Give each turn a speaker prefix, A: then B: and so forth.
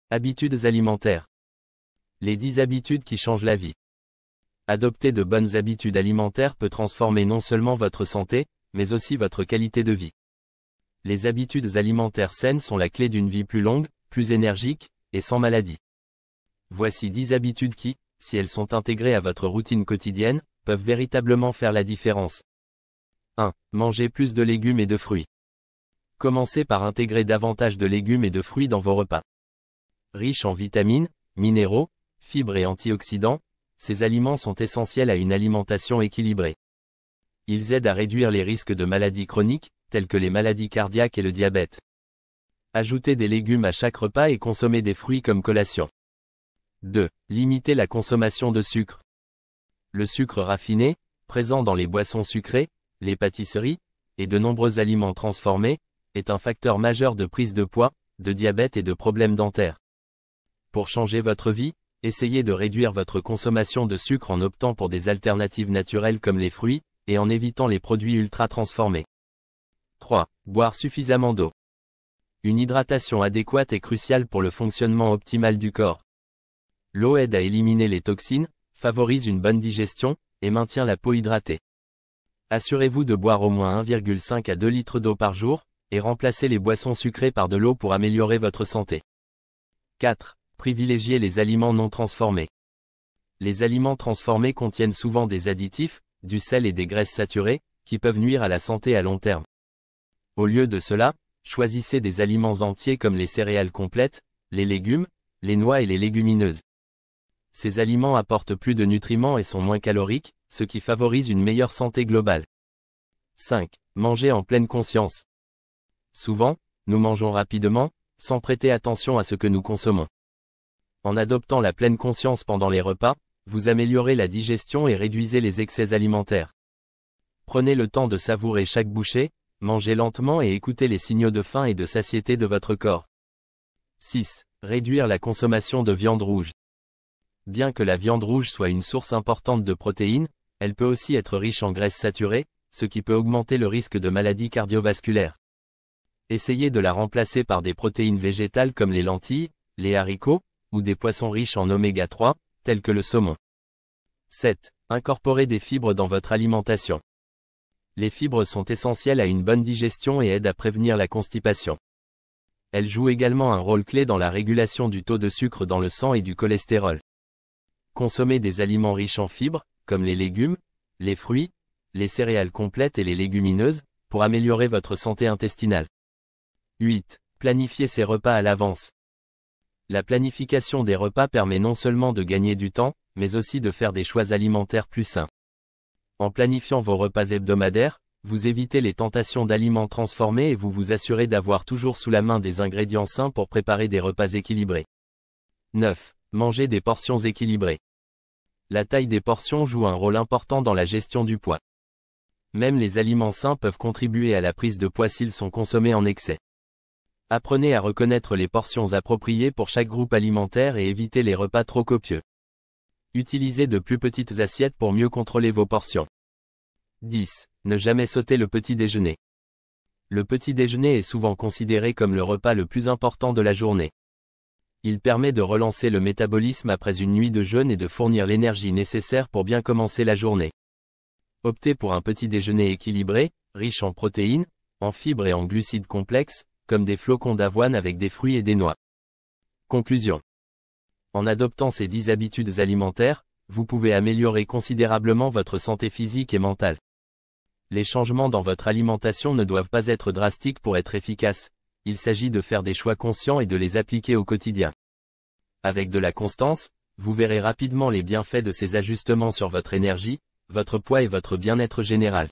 A: Habitudes alimentaires. Les 10 habitudes qui changent la vie. Adopter de bonnes habitudes alimentaires peut transformer non seulement votre santé, mais aussi votre qualité de vie. Les habitudes alimentaires saines sont la clé d'une vie plus longue, plus énergique, et sans maladie. Voici 10 habitudes qui, si elles sont intégrées à votre routine quotidienne, peuvent véritablement faire la différence. 1. Mangez plus de légumes et de fruits. Commencez par intégrer davantage de légumes et de fruits dans vos repas. Riches en vitamines, minéraux, fibres et antioxydants, ces aliments sont essentiels à une alimentation équilibrée. Ils aident à réduire les risques de maladies chroniques, telles que les maladies cardiaques et le diabète. Ajoutez des légumes à chaque repas et consommez des fruits comme collation. 2. Limitez la consommation de sucre. Le sucre raffiné, présent dans les boissons sucrées, les pâtisseries, et de nombreux aliments transformés, est un facteur majeur de prise de poids, de diabète et de problèmes dentaires. Pour changer votre vie, essayez de réduire votre consommation de sucre en optant pour des alternatives naturelles comme les fruits, et en évitant les produits ultra transformés. 3. Boire suffisamment d'eau. Une hydratation adéquate est cruciale pour le fonctionnement optimal du corps. L'eau aide à éliminer les toxines, favorise une bonne digestion, et maintient la peau hydratée. Assurez-vous de boire au moins 1,5 à 2 litres d'eau par jour, et remplacez les boissons sucrées par de l'eau pour améliorer votre santé. 4. Privilégiez les aliments non transformés. Les aliments transformés contiennent souvent des additifs, du sel et des graisses saturées, qui peuvent nuire à la santé à long terme. Au lieu de cela, choisissez des aliments entiers comme les céréales complètes, les légumes, les noix et les légumineuses. Ces aliments apportent plus de nutriments et sont moins caloriques, ce qui favorise une meilleure santé globale. 5. Mangez en pleine conscience. Souvent, nous mangeons rapidement, sans prêter attention à ce que nous consommons. En adoptant la pleine conscience pendant les repas, vous améliorez la digestion et réduisez les excès alimentaires. Prenez le temps de savourer chaque bouchée, mangez lentement et écoutez les signaux de faim et de satiété de votre corps. 6. Réduire la consommation de viande rouge. Bien que la viande rouge soit une source importante de protéines, elle peut aussi être riche en graisses saturées, ce qui peut augmenter le risque de maladies cardiovasculaires. Essayez de la remplacer par des protéines végétales comme les lentilles, les haricots, ou des poissons riches en oméga 3, tels que le saumon. 7. Incorporez des fibres dans votre alimentation. Les fibres sont essentielles à une bonne digestion et aident à prévenir la constipation. Elles jouent également un rôle clé dans la régulation du taux de sucre dans le sang et du cholestérol. Consommez des aliments riches en fibres, comme les légumes, les fruits, les céréales complètes et les légumineuses, pour améliorer votre santé intestinale. 8. Planifiez ses repas à l'avance. La planification des repas permet non seulement de gagner du temps, mais aussi de faire des choix alimentaires plus sains. En planifiant vos repas hebdomadaires, vous évitez les tentations d'aliments transformés et vous vous assurez d'avoir toujours sous la main des ingrédients sains pour préparer des repas équilibrés. 9. Mangez des portions équilibrées. La taille des portions joue un rôle important dans la gestion du poids. Même les aliments sains peuvent contribuer à la prise de poids s'ils sont consommés en excès. Apprenez à reconnaître les portions appropriées pour chaque groupe alimentaire et évitez les repas trop copieux. Utilisez de plus petites assiettes pour mieux contrôler vos portions. 10. Ne jamais sauter le petit déjeuner. Le petit déjeuner est souvent considéré comme le repas le plus important de la journée. Il permet de relancer le métabolisme après une nuit de jeûne et de fournir l'énergie nécessaire pour bien commencer la journée. Optez pour un petit déjeuner équilibré, riche en protéines, en fibres et en glucides complexes, comme des flocons d'avoine avec des fruits et des noix. Conclusion. En adoptant ces 10 habitudes alimentaires, vous pouvez améliorer considérablement votre santé physique et mentale. Les changements dans votre alimentation ne doivent pas être drastiques pour être efficaces, il s'agit de faire des choix conscients et de les appliquer au quotidien. Avec de la constance, vous verrez rapidement les bienfaits de ces ajustements sur votre énergie, votre poids et votre bien-être général.